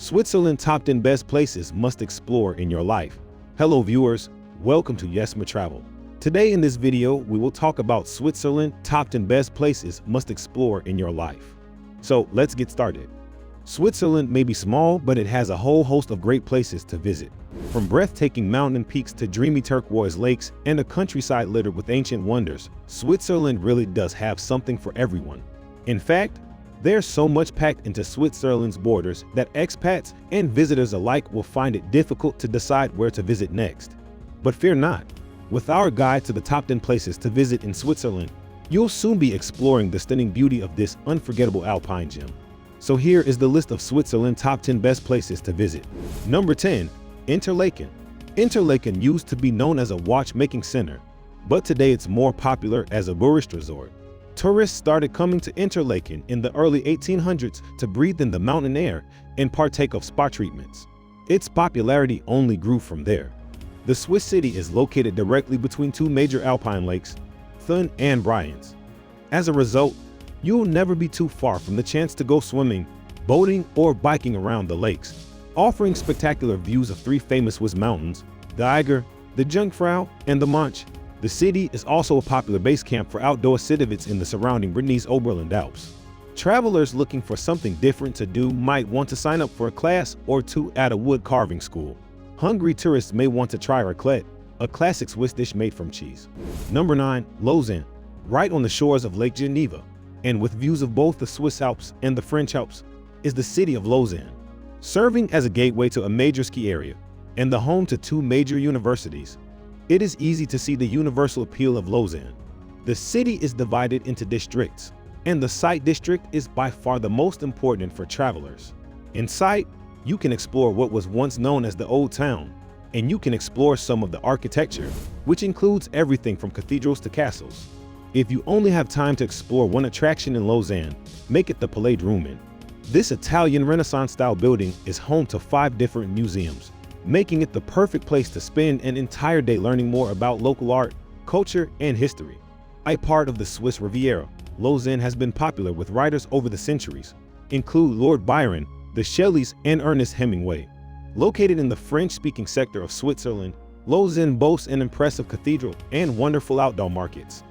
Switzerland top 10 best places must explore in your life. Hello viewers, welcome to Yesmatravel. Today in this video, we will talk about Switzerland top 10 best places must explore in your life. So let's get started. Switzerland may be small, but it has a whole host of great places to visit. From breathtaking mountain peaks to dreamy turquoise lakes and a countryside littered with ancient wonders, Switzerland really does have something for everyone. In fact, there's so much packed into Switzerland's borders that expats and visitors alike will find it difficult to decide where to visit next. But fear not, with our guide to the top 10 places to visit in Switzerland, you'll soon be exploring the stunning beauty of this unforgettable alpine gem. So here is the list of Switzerland's top 10 best places to visit. Number 10. Interlaken. Interlaken used to be known as a watchmaking center, but today it's more popular as a tourist resort. Tourists started coming to Interlaken in the early 1800s to breathe in the mountain air and partake of spa treatments. Its popularity only grew from there. The Swiss city is located directly between two major alpine lakes, Thun and Brienz. As a result, you'll never be too far from the chance to go swimming, boating, or biking around the lakes, offering spectacular views of three famous Swiss mountains, the Eiger, the Jungfrau, and the Mönch. The city is also a popular base camp for outdoor activities in the surrounding Bernese Oberland Alps. Travelers looking for something different to do might want to sign up for a class or two at a wood carving school. Hungry tourists may want to try raclette, a classic Swiss dish made from cheese. Number 9. Lausanne. Right on the shores of Lake Geneva, and with views of both the Swiss Alps and the French Alps, is the city of Lausanne. Serving as a gateway to a major ski area and the home to two major universities, it is easy to see the universal appeal of Lausanne. The city is divided into districts, and the Site district is by far the most important for travelers. In Site, you can explore what was once known as the Old Town, and you can explore some of the architecture, which includes everything from cathedrals to castles. If you only have time to explore one attraction in Lausanne, make it the Palais Roman. This Italian Renaissance-style building is home to 5 different museums, making it the perfect place to spend an entire day learning more about local art, culture, and history. A part of the Swiss Riviera, Lausanne has been popular with writers over the centuries, include Lord Byron, the Shelleys, and Ernest Hemingway. Located in the French-speaking sector of Switzerland, Lausanne boasts an impressive cathedral and wonderful outdoor markets.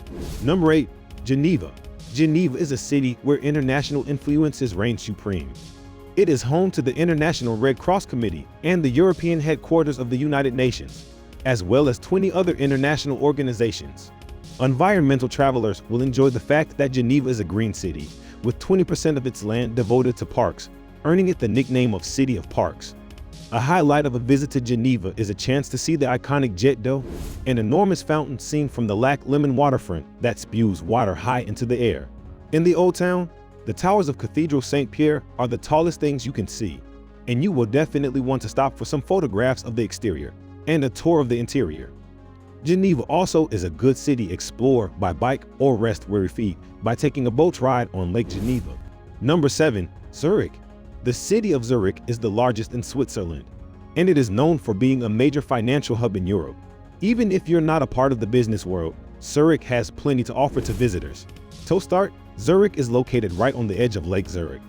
Number 8. Geneva. Geneva is a city where international influences reign supreme. It is home to the International Red Cross Committee and the European headquarters of the United Nations, as well as 20 other international organizations. Environmental travelers will enjoy the fact that Geneva is a green city, with 20% of its land devoted to parks, earning it the nickname of City of Parks. A highlight of a visit to Geneva is a chance to see the iconic Jet d'eau, an enormous fountain seen from the Lac Léman waterfront that spews water high into the air. In the Old Town, the towers of Cathedral Saint-Pierre are the tallest things you can see, and you will definitely want to stop for some photographs of the exterior and a tour of the interior. Geneva also is a good city to explore by bike or rest weary feet by taking a boat ride on Lake Geneva. Number 7. Zurich. The city of Zurich is the largest in Switzerland, and it is known for being a major financial hub in Europe. Even if you're not a part of the business world, Zurich has plenty to offer to visitors. To start, Zurich is located right on the edge of Lake Zurich.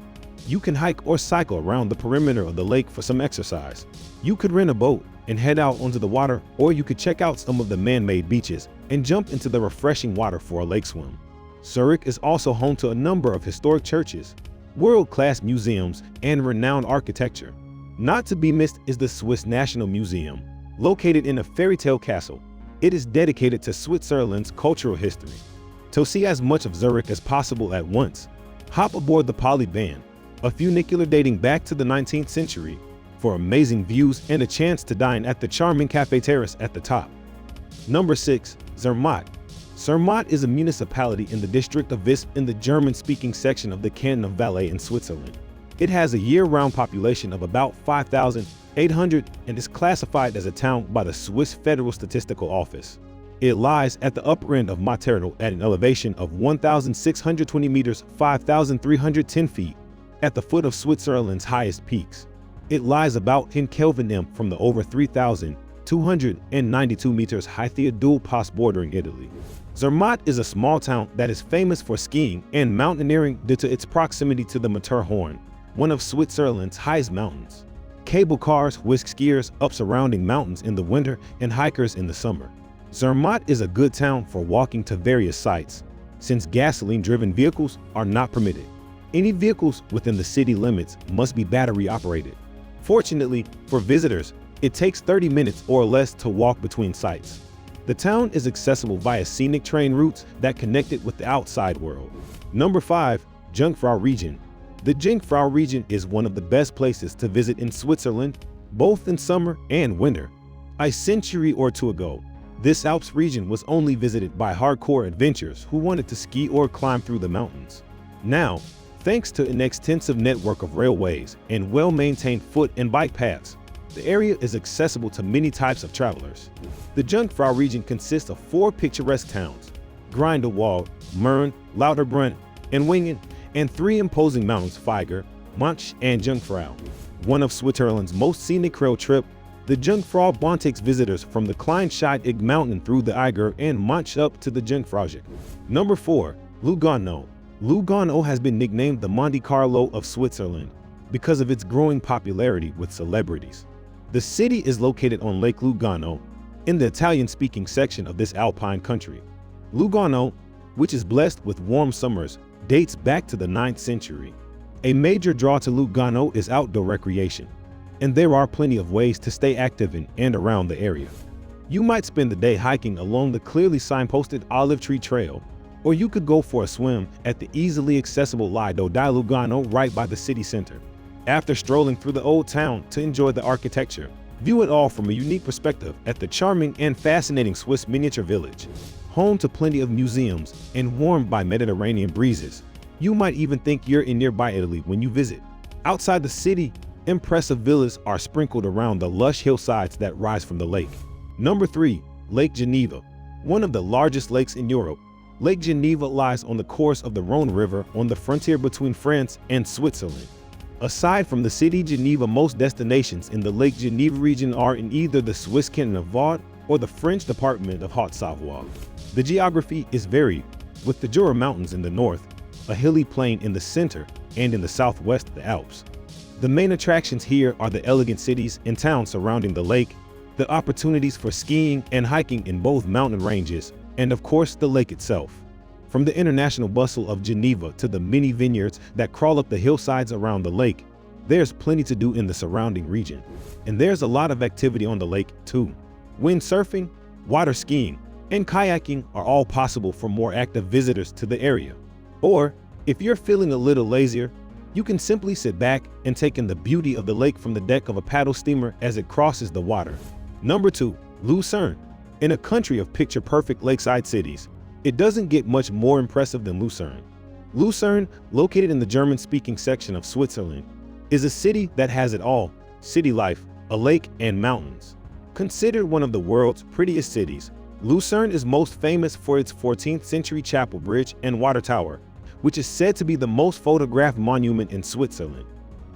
You can hike or cycle around the perimeter of the lake for some exercise. You could rent a boat and head out onto the water, or you could check out some of the man-made beaches and jump into the refreshing water for a lake swim. Zurich is also home to a number of historic churches, world-class museums, and renowned architecture. Not to be missed is the Swiss National Museum, located in a fairy tale castle. It is dedicated to Switzerland's cultural history. To see as much of Zurich as possible at once, hop aboard the Polyvan, a funicular dating back to the 19th century, for amazing views and a chance to dine at the charming Café Terrace at the top. Number 6. Zermatt. Zermatt is a municipality in the district of Visp in the German-speaking section of the Canton of Valais in Switzerland. It has a year-round population of about 5,800 and is classified as a town by the Swiss Federal Statistical Office. It lies at the upper end of Mattertal at an elevation of 1,620 meters, 5,310 feet, at the foot of Switzerland's highest peaks. It lies about 10 Kelvin from the over 3,292 meters high Theodule Pass bordering Italy. Zermatt is a small town that is famous for skiing and mountaineering due to its proximity to the Matterhorn, one of Switzerland's highest mountains. cable cars whisk skiers up surrounding mountains in the winter and hikers in the summer. Zermatt is a good town for walking to various sites, since gasoline-driven vehicles are not permitted. Any vehicles within the city limits must be battery-operated. Fortunately, for visitors, it takes 30 minutes or less to walk between sites. The town is accessible via scenic train routes that connect it with the outside world. Number 5. Jungfrau region. The Jungfrau region is one of the best places to visit in Switzerland, both in summer and winter. A century or two ago, this Alps region was only visited by hardcore adventurers who wanted to ski or climb through the mountains. Now, thanks to an extensive network of railways and well-maintained foot and bike paths, the area is accessible to many types of travelers. The Jungfrau region consists of 4 picturesque towns: Grindelwald, Mern, Lauterbrunnen, and Wingen, and 3 imposing mountains: Feiger, Mönch, and Jungfrau. One of Switzerland's most scenic trail trip, the Jungfrau Bahn takes visitors from the Kleinscheid mountain through the Eiger and Mönch up to the Jungfrausig. Number 4. Lugano. Lugano has been nicknamed the Monte Carlo of Switzerland because of its growing popularity with celebrities. The city is located on Lake Lugano, in the Italian-speaking section of this alpine country. Lugano, which is blessed with warm summers, dates back to the 9th century. A major draw to Lugano is outdoor recreation, and there are plenty of ways to stay active in and around the area. You might spend the day hiking along the clearly signposted Olive Tree Trail, or you could go for a swim at the easily accessible Lido di Lugano right by the city center. After strolling through the old town to enjoy the architecture, view it all from a unique perspective at the charming and fascinating Swiss miniature village. Home to plenty of museums and warmed by Mediterranean breezes, you might even think you're in nearby Italy when you visit. Outside the city, impressive villas are sprinkled around the lush hillsides that rise from the lake. Number 3. Lake Geneva. One of the largest lakes in Europe, Lake Geneva lies on the course of the Rhone River on the frontier between France and Switzerland. Aside from the city Geneva, most destinations in the Lake Geneva region are in either the Swiss canton of Vaud or the French department of Haute-Savoie. The geography is varied, with the Jura Mountains in the north, a hilly plain in the center, and in the southwest the Alps. The main attractions here are the elegant cities and towns surrounding the lake, the opportunities for skiing and hiking in both mountain ranges, and of course the lake itself. From the international bustle of Geneva to the many vineyards that crawl up the hillsides around the lake, there's plenty to do in the surrounding region. And there's a lot of activity on the lake too. Windsurfing, water skiing, and kayaking are all possible for more active visitors to the area. Or, if you're feeling a little lazier, you can simply sit back and take in the beauty of the lake from the deck of a paddle steamer as it crosses the water. Number 2. Lucerne. In a country of picture-perfect lakeside cities, it doesn't get much more impressive than Lucerne. Lucerne, located in the German-speaking section of Switzerland, is a city that has it all: city life, a lake, and mountains. Considered one of the world's prettiest cities, Lucerne is most famous for its 14th century chapel bridge and water tower, which is said to be the most photographed monument in Switzerland.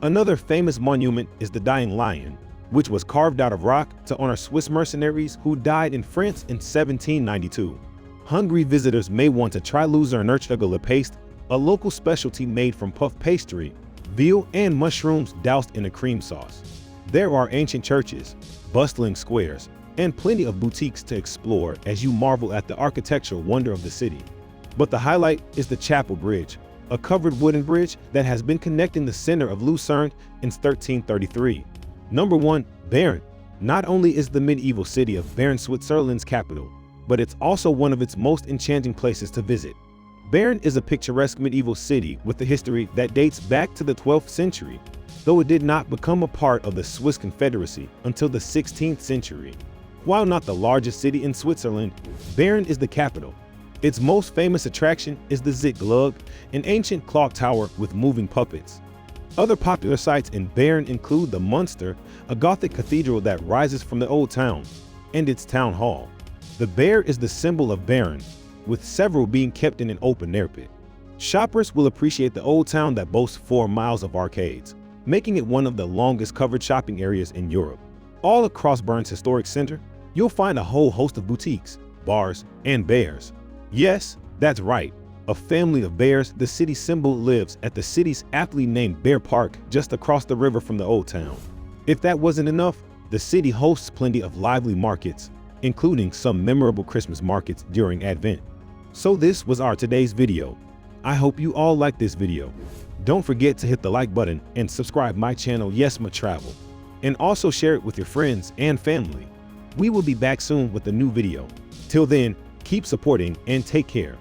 Another famous monument is the Dying Lion, which was carved out of rock to honor Swiss mercenaries who died in France in 1792. Hungry visitors may want to try Luzerner paste, a local specialty made from puff pastry, veal, and mushrooms doused in a cream sauce. There are ancient churches, bustling squares, and plenty of boutiques to explore as you marvel at the architectural wonder of the city. But the highlight is the Chapel Bridge, a covered wooden bridge that has been connecting the center of Lucerne since 1333. Number 1. Bern. Not only is the medieval city of Bern Switzerland's capital, but it's also one of its most enchanting places to visit. Bern is a picturesque medieval city with a history that dates back to the 12th century, though it did not become a part of the Swiss Confederacy until the 16th century. While not the largest city in Switzerland, Bern is the capital. Its most famous attraction is the Zickglugg, an ancient clock tower with moving puppets. Other popular sites in Bern include the Münster, a Gothic cathedral that rises from the old town, and its town hall. The bear is the symbol of Bern, with several being kept in an open-air pit. Shoppers will appreciate the old town that boasts 4 miles of arcades, making it one of the longest covered shopping areas in Europe. All across Bern's historic center, you'll find a whole host of boutiques, bars, and bears. Yes, that's right. A family of bears, the city symbol, lives at the city's aptly named Bear Park just across the river from the old town. If that wasn't enough, the city hosts plenty of lively markets, including some memorable Christmas markets during Advent. So this was our today's video. I hope you all liked this video. Don't forget to hit the like button and subscribe my channel yesmatravel, and also share it with your friends and family. We will be back soon with a new video. Till then, keep supporting and take care.